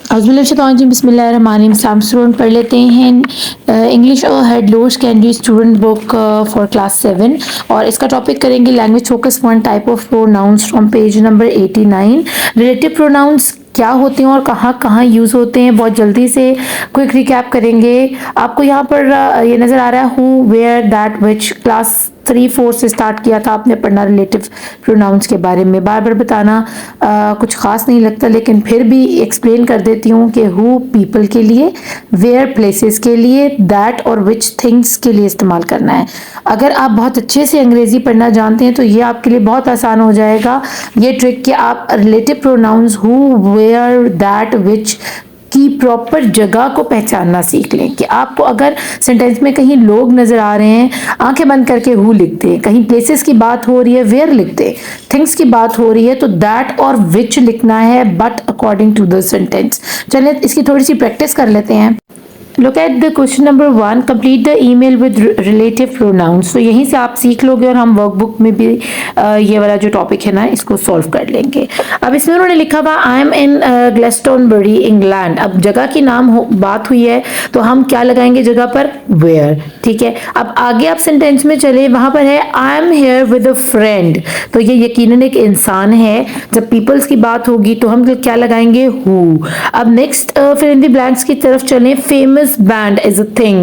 बिस्मिल्लाहिर्रहमानिर्रहीम। स्टूडेंट पढ़ लेते हैं इंग्लिश और head lowers candy student book for class 7 और इसका टॉपिक करेंगे language focus one type of pronouns from page number 89। Relative pronouns क्या होते हैं और कहाँ कहाँ यूज़ होते हैं, बहुत जल्दी से क्विक रिकैप करेंगे। आपको यहाँ पर ये नज़र आ रहा है who where that which. Class 3-4 से स्टार्ट किया था आपने पढ़ना रिलेटिव प्रोनाउंस के बारे में। बार बार बताना कुछ खास नहीं लगता, लेकिन फिर भी एक्सप्लेन कर देती हूँ कि हु पीपल के लिए, वेयर प्लेसेस के लिए, दैट और विच थिंग्स के लिए इस्तेमाल करना है। अगर आप बहुत अच्छे से अंग्रेजी पढ़ना जानते हैं तो ये आपके लिए बहुत आसान हो जाएगा ये ट्रिक कि आप relative pronouns who where that which की प्रॉपर जगह को पहचानना सीख लें। कि आपको अगर सेंटेंस में कहीं लोग नजर आ रहे हैं, आंखें बंद करके हु लिखते हैं, कहीं प्लेसेस की बात हो रही है वेयर लिखते, थिंग्स की बात हो रही है तो दैट और विच लिखना है, but according to the sentence. चलिए इसकी थोड़ी सी प्रैक्टिस कर लेते हैं। Look at the question number 1, complete the email with relative pronouns. तो यहीं से आप सीख लोगे और हम वर्कबुक में भी ये वाला जो टॉपिक है ना इसको सॉल्व कर लेंगे। अब इसमें उन्होंने लिखा हुआ आई एम इन ग्लेस्टोनबरी इंग्लैंड। अब जगह की बात हुई है तो हम क्या लगाएंगे जगह पर, वेयर। ठीक है, अब आगे आप सेंटेंस में चले, वहां पर है I am here with a friend. तो ये यकीनन एक इंसान है। जब पीपल्स की बात होगी तो हम क्या लगाएंगे, हु। अब नेक्स्ट फिर इन द ब्लैंक्स की तरफ चलें, famous band is a thing,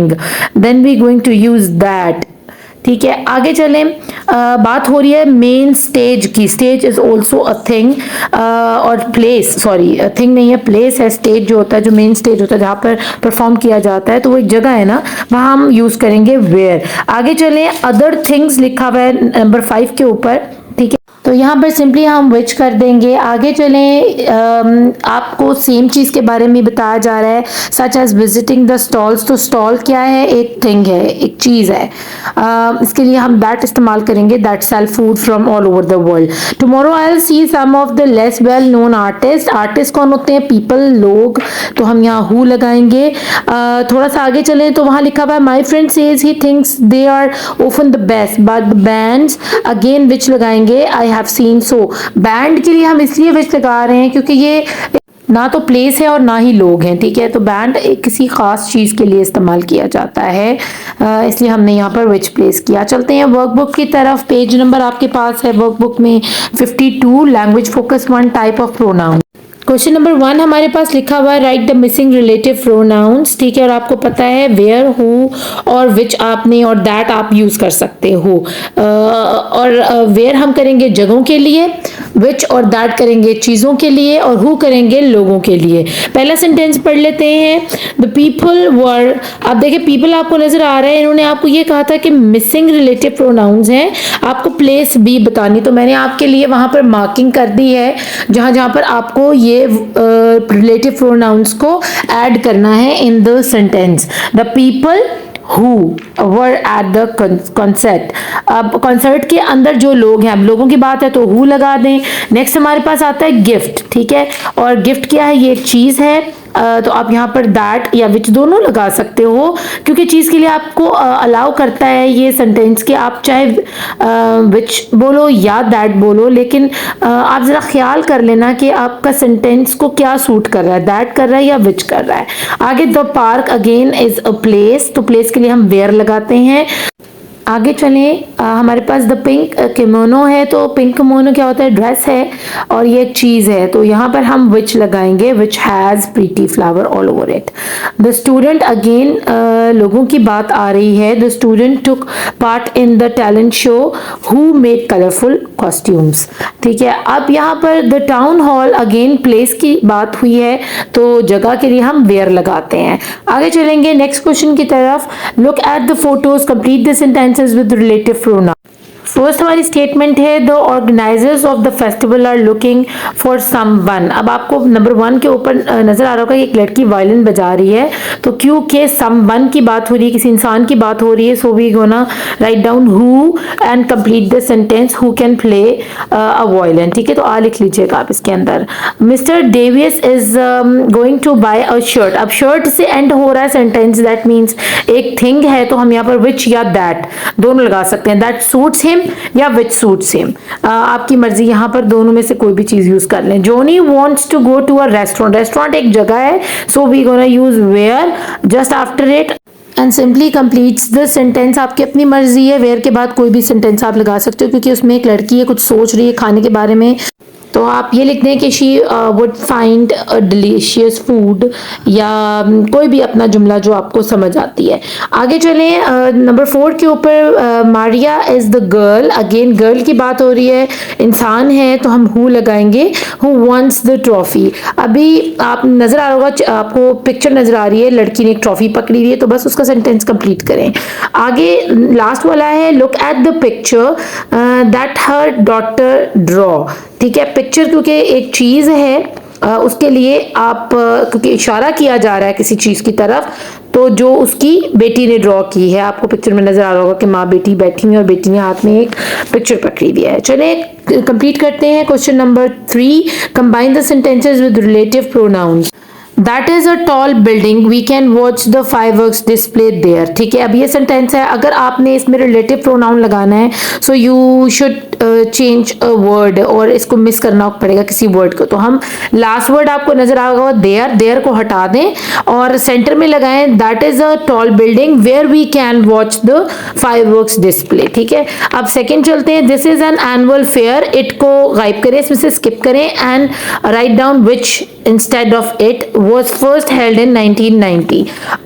then we going to use that। ठीक है, आगे चलें, बात हो रही है मेन स्टेज की। Stage is also a thing और प्लेस, सॉरी थिंग नहीं है, प्लेस है। स्टेज जो होता है, जो मेन स्टेज होता है जहाँ पर परफॉर्म किया जाता है, तो वो एक जगह है ना, वहाँ हम यूज करेंगे वेयर। आगे चलें, अदर थिंग्स लिखा हुआ है नंबर 5 के ऊपर। ठीक है, तो यहाँ पर सिंपली हम विच कर देंगे। आगे चलें, आपको सेम चीज़ के बारे में बताया जा रहा है, such as visiting the stalls. तो स्टॉल क्या है, एक थिंग है, एक चीज़ है। इसके लिए हम दैट इस्तेमाल करेंगे, that sell food from all over the world. Tomorrow I will see some of the less well known artist. Artist कौन होते हैं, पीपल, लोग, तो हम यहाँ हु लगाएंगे। थोड़ा सा आगे चलें तो वहाँ लिखा हुआ है my friend says he thinks they are often the best but the bands, again which लगाएंगे, I have seen. So band के लिए हम इसलिए विच लगा रहे हैं क्योंकि ये ना तो प्लेस है और ना ही लोग हैं। ठीक है, तो बैंड किसी खास चीज के लिए इस्तेमाल किया जाता है, इसलिए हमने यहाँ पर विच प्लेस किया। चलते हैं वर्कबुक की तरफ। पेज नंबर आपके पास है वर्कबुक में 52, language focus one type of pronoun. Question number 1 हमारे पास लिखा हुआ है right the missing relative pronouns. ठीक है, और आपको पता है वेयर, हु और विच आपने और दैट आप यूज कर सकते हो। और वेयर हम करेंगे जगहों के लिए, विच और दैट करेंगे चीजों के लिए, और हु करेंगे लोगों के लिए। पहला सेंटेंस पढ़ लेते हैं। द पीपल वर, अब देखिए पीपल आपको नजर आ रहा है, इन्होंने आपको ये कहा था कि मिसिंग रिलेटिव प्रोनाउंस हैं, आपको प्लेस भी बतानी, तो मैंने आपके लिए वहां पर मार्किंग कर दी है जहां जहां पर आपको ये रिलेटिव प्रोनाउंस को ऐड करना है in the sentence. The people who were at the concert। अब कॉन्सर्ट के अंदर जो लोग हैं, अब लोगों की बात है तो who लगा दें। नेक्स्ट हमारे पास आता है गिफ्ट। ठीक है, और गिफ्ट क्या है, ये एक चीज है, तो आप यहाँ पर दैट या विच दोनों लगा सकते हो क्योंकि चीज के लिए आपको अलाउ करता है ये सेंटेंस कि आप चाहे विच बोलो या दैट बोलो, लेकिन आप जरा ख्याल कर लेना कि आपका सेंटेंस को क्या सूट कर रहा है, दैट कर रहा है या विच कर रहा है। आगे the park again is a place, तो प्लेस के लिए हम वेयर लगाते हैं। आगे चलें, हमारे पास द पिंक किमोनो है, तो पिंक किमोनो क्या होता है, ड्रेस है और ये एक चीज है, तो यहाँ पर हम विच लगाएंगे, which has pretty flower all over it. The student again लोगों की बात आ रही है। The student took part in the talent show who made colourful costumes. ठीक है, अब यहाँ पर the town hall again place की बात हुई है, तो जगह के लिए हम वेयर लगाते हैं। आगे चलेंगे नेक्स्ट क्वेश्चन की तरफ। Look at the photos, complete the sentences with relative pronoun. First हमारी स्टेटमेंट है the organisers of the festival are looking for someone. अब आपको नंबर 1 के ऊपर नजर आ रहा होगा कि एक लड़की वायलिन बजा रही है, तो क्योंकि समवन की बात हो रही है, किसी इंसान की बात हो रही है, so we gonna write down who and complete the sentence who can play a violin. ठीक है, तो आ लिख लीजिएगा आप इसके अंदर। Mister Davis is going to buy a shirt. अब शर्ट से एंड हो रहा है सेंटेंस, दैट मीन्स एक थिंग है, तो हम यहाँ पर विच या दैट दोनों लगा सकते हैं। दैट सूट्स हिम या विच सूट सेम, आपकी मर्जी, यहाँ पर दोनों में से कोई भी चीज यूज कर लें। Johnny wants to go to a restaurant, restaurant एक जगह है, so we gonna use where just after it and simply completes the sentence. आपकी अपनी मर्जी है, वेयर के बाद कोई भी सेंटेंस आप लगा सकते हो, क्योंकि उसमें एक लड़की है, कुछ सोच रही है खाने के बारे में, तो आप ये लिख दें कि she would find a delicious food, या कोई भी अपना जुमला जो आपको समझ आती है। आगे चलें नंबर 4 के ऊपर, Maria is the girl, again girl की बात हो रही है, इंसान है तो हम हु लगाएंगे, हु वॉन्ट्स द ट्रॉफी। अभी आप नजर आ रहा होगा, आपको पिक्चर नजर आ रही है, लड़की ने एक ट्रॉफी पकड़ी हुई है, तो बस उसका सेंटेंस कंप्लीट करें। आगे लास्ट वाला है, look at the picture that her daughter draw. ठीक है, पिक्चर क्योंकि एक चीज है, उसके लिए आप क्योंकि इशारा किया जा रहा है किसी चीज की तरफ, तो जो उसकी बेटी ने ड्रॉ की है, आपको पिक्चर में नजर आ रहा होगा कि माँ बेटी बैठी हुई है और बेटी ने हाथ में एक पिक्चर पकड़ी हुई है। चले कंप्लीट करते हैं question number 3, combine the sentences with relative pronouns. That is a tall building, we can watch the fireworks display there. ठीक है, अब ये सेंटेंस है, अगर आपने इसमें रिलेटिव प्रोनाउन लगाना है, so you should change a word, और इसको मिस करना पड़ेगा किसी वर्ड को, तो हम लास्ट वर्ड आपको नजर आ रहा होगा देयर, देयर को हटा दें और सेंटर में लगाएं that is a tall building where we can watch the fireworks display. ठीक है, अब सेकंड चलते हैं, this is an annual fair, it को गायब करें, इसमें से स्किप करें and write down which instead of it was first held in 1990।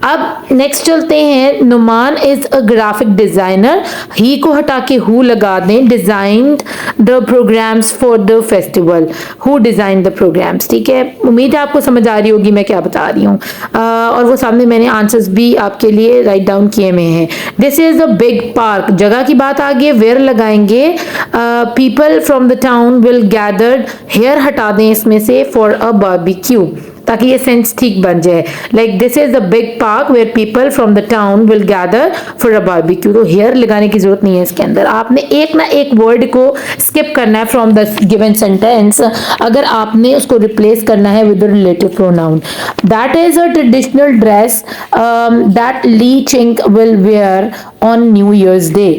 अब नेक्स्ट चलते हैं, Numan is a graphic designer, he को हटा के हु लगा दें, designed the programs for the festival, who design the programmes. ठीक है, उम्मीद है आपको समझ आ रही होगी मैं क्या बता रही हूँ, और वो सामने मैंने आंसर्स भी आपके लिए राइट डाउन किए हुए हैं। This is a big park, जगह की बात आ गई, वेयर लगाएंगे, people from the town will gathered, here हटा दें इसमें से, फॉर अ बारबेक्यू, ताकि ये सेंस ठीक बन जाए, like this is the big park where people from the town will gather for a barbecue. तो हेयर लगाने की जरूरत नहीं है इसके अंदर, आपने एक ना एक वर्ड को स्किप करना है फ्रॉम द गिवन सेंटेंस, अगर आपने उसको रिप्लेस करना है with relative pronoun. That is a traditional dress that Li Ching will wear on New Year's Day.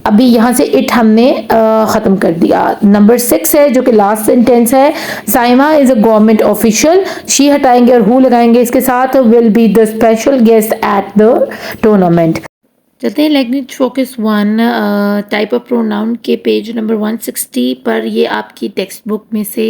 अभी यहाँ से इट हमने खत्म कर दिया। नंबर 6 है जो कि लास्ट सेंटेंस है, Saima is a government official, she हटाएंगे और हु लगाएंगे इसके साथ, will be the special guest at the tournament. चलते हैं language focus 1 type of pronoun के पेज नंबर 160 पर। ये आपकी टेक्स्ट बुक में से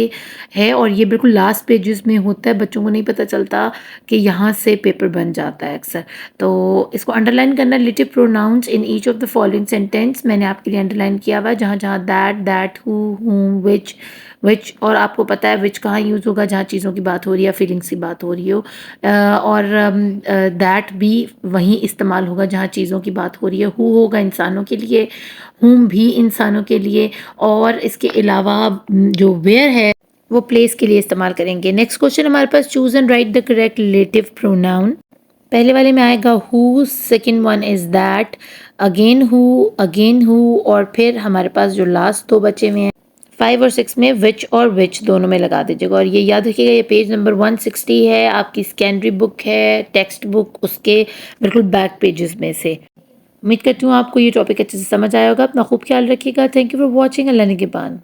है और ये बिल्कुल लास्ट पेजेस में होता है, बच्चों को नहीं पता चलता कि यहाँ से पेपर बन जाता है अक्सर, तो इसको अंडरलाइन करना। Relative pronouns in each of the following sentence मैंने आपके लिए अंडरलाइन किया हुआ है, जहाँ जहाँ दैट हु हूम विच, और आपको पता है विच कहाँ यूज़ होगा, जहाँ चीज़ों की बात हो रही है, फीलिंग्स की बात हो रही हो, और दैट भी वहीं इस्तेमाल होगा जहाँ चीज़ों की बात हो रही है। हु होगा इंसानों के लिए, हुम भी इंसानों के लिए, और इसके अलावा जो वेयर है वो प्लेस के लिए इस्तेमाल करेंगे। नेक्स्ट क्वेश्चन हमारे पास, choose and write the correct relative pronoun. पहले वाले में आएगा who, second one is that, again who, और फिर हमारे पास जो लास्ट दो बचे हुए हैं 5 और 6 में विच और विच दोनों में लगा दीजिएगा। और ये याद रखिएगा, ये पेज नंबर 160 है, आपकी सेकेंडरी बुक है, टेक्स्ट बुक उसके बिल्कुल बैक पेजेस में से। उम्मीद करती हूँ आपको ये टॉपिक अच्छे से समझ आया होगा। अपना खूब ख्याल रखिएगा। Thank you for watching. अल्लाह निगहबान।